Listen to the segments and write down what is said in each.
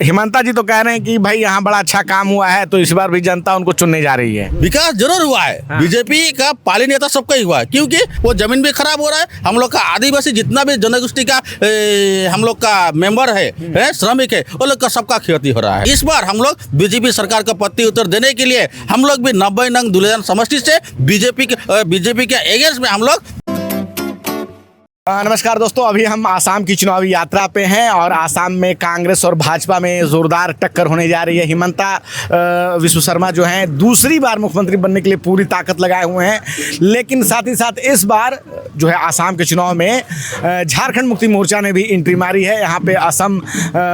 हिमंता जी तो कह रहे हैं कि भाई यहाँ बड़ा अच्छा काम हुआ है, तो इस बार भी जनता उनको चुनने जा रही है। विकास जरूर हुआ है। हाँ। बीजेपी का पाली नेता सबका ही हुआ है, क्योंकि वो जमीन भी खराब हो रहा है। हम लोग का आदिवासी जितना भी जनगोष्ठी का हम लोग का मेंबर है, श्रमिक है, वो लोग का सबका क्षति हो रहा है। इस बार हम लोग बीजेपी सरकार का पत्ती उत्तर देने के लिए हम लोग भी 90 नंग दुलेरान समष्टि से बीजेपी के एगेंस्ट में हम लोग। नमस्कार दोस्तों, अभी हम आसाम की चुनावी यात्रा पे हैं और आसाम में कांग्रेस और भाजपा में जोरदार टक्कर होने जा रही है। हिमंता विश्व शर्मा जो हैं दूसरी बार मुख्यमंत्री बनने के लिए पूरी ताकत लगाए हुए हैं, लेकिन साथ ही साथ इस बार जो है आसाम के चुनाव में झारखंड मुक्ति मोर्चा ने भी एंट्री मारी है। यहाँ पे असम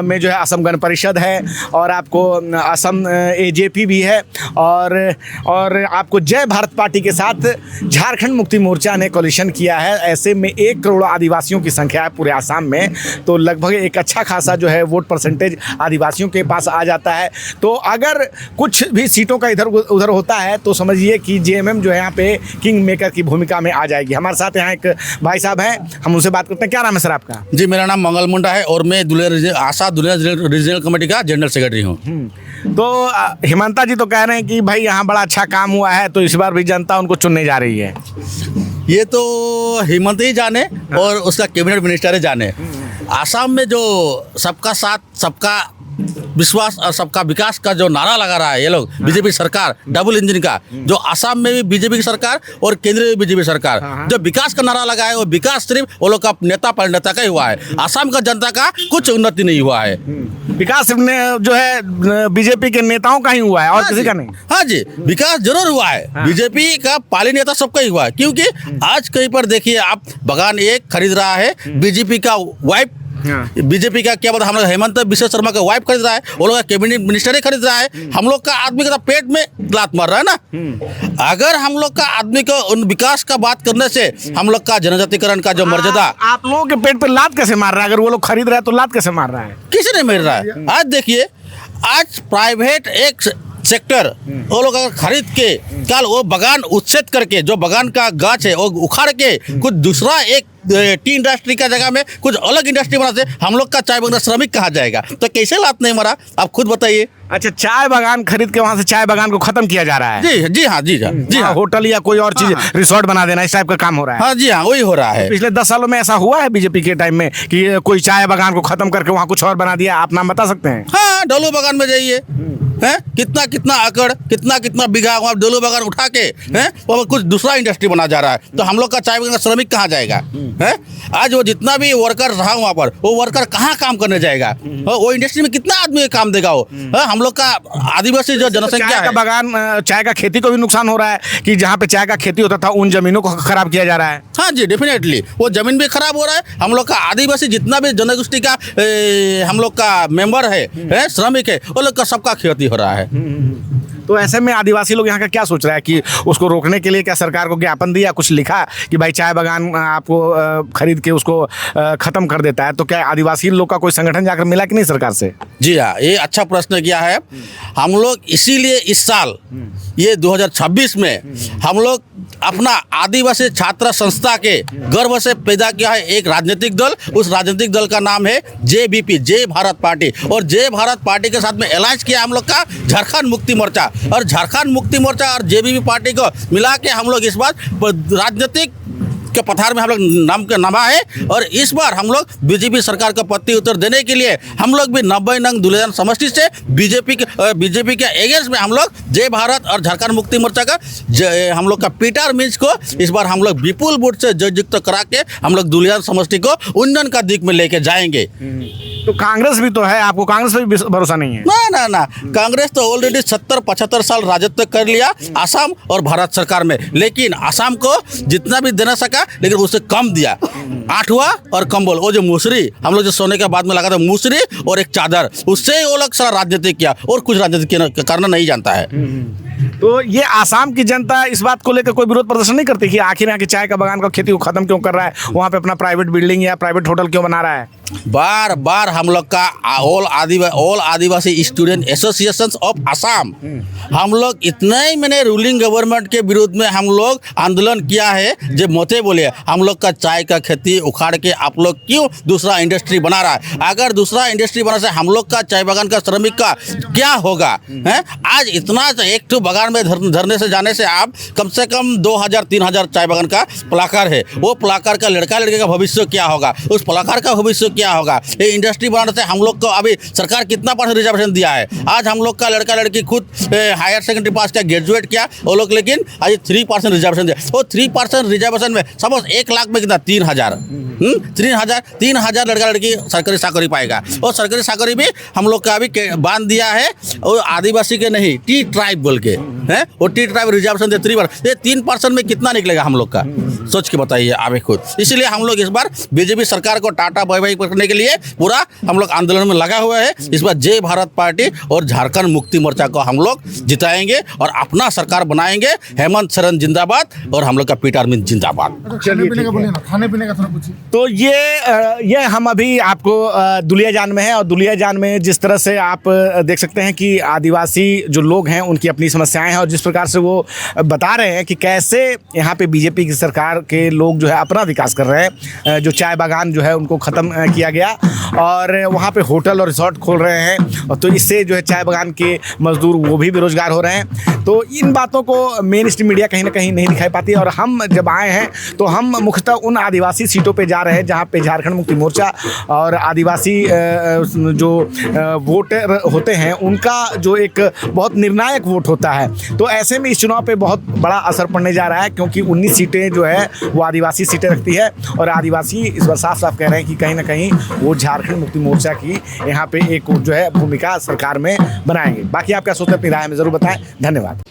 में जो है असम गण परिषद है और आपको असम AJP भी है और आपको जय भारत पार्टी के साथ झारखंड मुक्ति मोर्चा ने कोलिशन किया है। ऐसे में 1 करोड़ आदिवासियों की संख्या है पूरे आसाम में, तो लगभग एक अच्छा खासा जो है वोट परसेंटेज आदिवासियों के पास आ जाता है। तो अगर कुछ भी सीटों का इधर उधर होता है तो समझिए कि JMM जो है यहाँ पे किंग मेकर की भूमिका में आ जाएगी। हमारे साथ यहाँ एक भाई साहब हैं, हम उनसे बात करते हैं। क्या नाम है सर आपका? जी, मेरा नाम मंगल मुंडा है और मैं आशा दुलेर रीजनल कमेटी का जनरल सेक्रेटरी हूँ। तो हिमंता जी तो कह रहे हैं कि भाई यहाँ बड़ा अच्छा काम हुआ है, तो इस बार भी जनता उनको चुनने जा रही है। ये तो हेमंत ही जाने और उसका कैबिनेट मिनिस्टर ही जाने। आसाम में जो सबका साथ सबका विश्वास और सबका विकास का जो नारा लगा रहा है ये लोग, बीजेपी सरकार डबल इंजन का, जो आसाम में भी बीजेपी की सरकार और केंद्र में बीजेपी सरकार जो विकास का नारा लगा है, वो विकास सिर्फ वो लोग का नेता परिणेता का ही हुआ है। आसाम का जनता का कुछ उन्नति नहीं हुआ है। विकास जो है बीजेपी के नेताओं का ही हुआ है और किसी का नहीं। हाँ जी, विकास जरूर हुआ है। बीजेपी का पाली नेता सबका ही हुआ है, क्योंकि आज कहीं पर देखिए आप बगान एक खरीद रहा है बीजेपी का वाइफ, बीजेपी का क्या बोलते हम लोग हेमंत विश्व शर्मा का वाइफ खरीद रहा है, वो लोग का कैबिनेट मिनिस्टर ही खरीद रहा है। हम लोग का आदमी का पेट में लात मार रहा है ना। अगर हम लोग का आदमी को उन विकास का बात करने से हम लोग का जनजातिकरण का जो मर्यादा, आप लोगों के पेट पे लात कैसे मार रहा है? अगर वो लोग खरीद रहे हैं तो लात कैसे मार रहा है? किसी नहीं मिल रहा है। आज देखिए, आज प्राइवेट एक सेक्टर वो लोग अगर खरीद के कल वो बगान उच्छेद करके जो बगान का गाछ है वो उखाड़ के कुछ दूसरा एक टी इंडस्ट्री का जगह में कुछ अलग इंडस्ट्री बनाते, हम लोग का चाय बगान श्रमिक कहा जाएगा? तो कैसे लात नहीं मरा, आप खुद बताइए। अच्छा, चाय बगान खरीद के वहाँ से चाय बगान को खत्म किया जा रहा है? जी हाँ, होटल या कोई और चीज रिसोर्ट बना देना, इस टाइप का काम हो रहा है? हाँ जी हाँ, वही हो रहा है। पिछले 10 सालों में ऐसा हुआ है बीजेपी के टाइम में कि कोई चाय बगान को खत्म करके वहाँ कुछ और बना दिया? आप नाम बता सकते हैं? हाँ, डोलू बगान में जाइए, हैं कितना एकड़ कितना बीघा वहाँ डोलू बगान उठा के हैं वो कुछ दूसरा इंडस्ट्री बना जा रहा है। तो हम लोग का चाय बगान का श्रमिक कहाँ जाएगा? हैं आज वो जितना भी वर्कर रहा वहाँ पर, वो वर्कर कहाँ काम करने जाएगा? वो इंडस्ट्री में कितना आदमी काम देगा? वो हम लोग का आदिवासी जो जनसंख्या है, बगान चाय का खेती को भी नुकसान हो रहा है कि जहाँ पे चाय का खेती होता था उन जमीनों को खराब किया जा रहा है। हाँ जी, डेफिनेटली वो जमीन भी खराब हो रहा है। हम लोग का आदिवासी जितना भी जनगोष्ठी का हम लोग का मेंबर है, श्रमिक है, वो लोग का सबका क्षति हो रहा है। तो ऐसे में आदिवासी लोग यहाँ का क्या सोच रहा है कि उसको रोकने के लिए क्या सरकार को ज्ञापन दिया, कुछ लिखा कि भाई चाय बगान आपको खरीद के उसको खत्म कर देता है? तो क्या आदिवासी लोग का कोई संगठन जाकर मिला कि नहीं सरकार से? जी हाँ, ये अच्छा प्रश्न किया है। हम लोग इसीलिए इस साल ये 2026 में हम लोग अपना आदिवासी छात्र संस्था के गर्व से पैदा किया है एक राजनीतिक दल। उस राजनीतिक दल का नाम है JVP, जय भारत पार्टी। और जय भारत पार्टी के साथ में अलायंस किया हम लोग का झारखंड मुक्ति मोर्चा, और झारखंड मुक्ति मोर्चा और JVP पार्टी को मिला के हम लोग इस बार राजनीतिक के पथार में हम लोग नाम के नमा है। और इस बार हम लोग बीजेपी सरकार का पत्ती उत्तर देने के लिए हम लोग भी 90 नंग दुलेरान समष्टि से बीजेपी के एगेंस्ट में हम लोग जय भारत और झारखंड मुक्ति मोर्चा का हम लोग का पीटर मिंज को इस बार हम लोग विपुल वोट से जययुक्त करा के हम लोग दुलेरान समष्टि को उन्नयन का दिक में लेके जाएंगे। तो कांग्रेस भी तो है, आपको कांग्रेस पे भी भरोसा नहीं है? ना, कांग्रेस तो ऑलरेडी 70-75 साल राजत्व कर लिया आसाम और भारत सरकार में, लेकिन आसाम को जितना भी देना सका लेकिन उससे कम दिया। 8वां और कंबल, वो जो मुसरी हम लोग जो सोने के बाद में लगा था, मुसरी और एक चादर, उससे वो लोग सारा राजनीति किया और कुछ राजनीति करना नहीं जानता है। तो ये आसाम की जनता इस बात को लेकर कोई विरोध प्रदर्शन नहीं करती कि आखिर यहाँ की चाय का बगान का खेती को खत्म क्यों कर रहा है, वहाँ पे अपना प्राइवेट बिल्डिंग या प्राइवेट होटल क्यों बना रहा है? बार बार हम लोग का all Adivasi student association of Assam, हम लोग इतने ही मैंने रूलिंग गवर्नमेंट के विरुद्ध में हम लोग आंदोलन किया है। जब मोते बोले हम लोग का चाय का खेती उखाड़ के आप लोग क्यों दूसरा इंडस्ट्री बना रहा है? अगर दूसरा इंडस्ट्री बना से हम लोग का चाय बागान का श्रमिक का क्या होगा? है आज इतना एक तो बागान में धरने से जाने से आप कम से कम 2000-3000 चाय बागान का प्लाकार है, वो प्लाकार का लड़का लड़के का भविष्य क्या होगा? उस प्लाकार का भविष्य क्या होगा? ये इंडस्ट्री बनाने से हम लोग को अभी सरकार कितना % रिजर्वेशन दिया है? आज हम लोग का लड़का लड़की खुद हायर सेकेंडरी पास किया, ग्रेजुएट किया, वो लोग लेकिन आज 3% रिजर्वेशन दिया। वो 3% रिजर्वेशन में सपोज 1 लाख में कितना 3,000 लड़का लड़की सरकारी चाकरी पाएगा। और सरकारी चाकरी भी हम लोग का अभी बांध दिया है, और आदिवासी के नहीं टी ट्राइब बोल के हैं, वो टी ट्राइब रिजर्वेशन दे 3% में कितना निकलेगा हम लोग का? सोच के बताइए आप खुद। इसलिए हम लोग इस बार बीजेपी सरकार को टाटा बाय बाय करने के लिए पूरा हम लोग आंदोलन में लगा हुआ है। इस बार जय भारत पार्टी और झारखंड मुक्ति मोर्चा को हम लोग जिताएंगे और अपना सरकार बनाएंगे। हेमंत सोरेन जिंदाबाद और हम लोग का पीटर अरविंद जिंदाबाद। खाने पीने का थोड़ा पूछिए। तो ये हम अभी आपको दुलियाजान में है, और दुलियाजान में जिस तरह से आप देख सकते हैं कि आदिवासी जो लोग हैं उनकी अपनी समस्याएं हैं, और जिस प्रकार से वो बता रहे हैं कि कैसे यहाँ पे बीजेपी की सरकार के लोग जो है अपना विकास कर रहे हैं। जो चाय बागान जो है उनको ख़त्म किया गया और वहाँ पे होटल और रिसोर्ट खोल रहे हैं, और तो इससे जो है चाय बागान के मजदूर वो भी बेरोजगार हो रहे हैं। तो इन बातों को मेन स्ट्रीम मीडिया कहीं ना कहीं नहीं दिखाई पाती, और हम जब आए हैं तो हम मुख्यतः उन आदिवासी सीटों पे जा रहे हैं जहाँ पे झारखंड मुक्ति मोर्चा और आदिवासी जो वोटर होते हैं उनका जो एक बहुत निर्णायक वोट होता है। तो ऐसे में इस चुनाव पे बहुत बड़ा असर पड़ने जा रहा है, क्योंकि 19 सीटें जो है वो आदिवासी सीटें रखती है, और आदिवासी इस बार साफ साफ कह रहे हैं कि कहीं ना कहीं वो झारखंड मुक्ति मोर्चा की यहाँ पे एक जो है भूमिका सरकार में बनाएंगे। बाकी आप क्या सोचते हैं, अपनी राय में ज़रूर बताएं। धन्यवाद।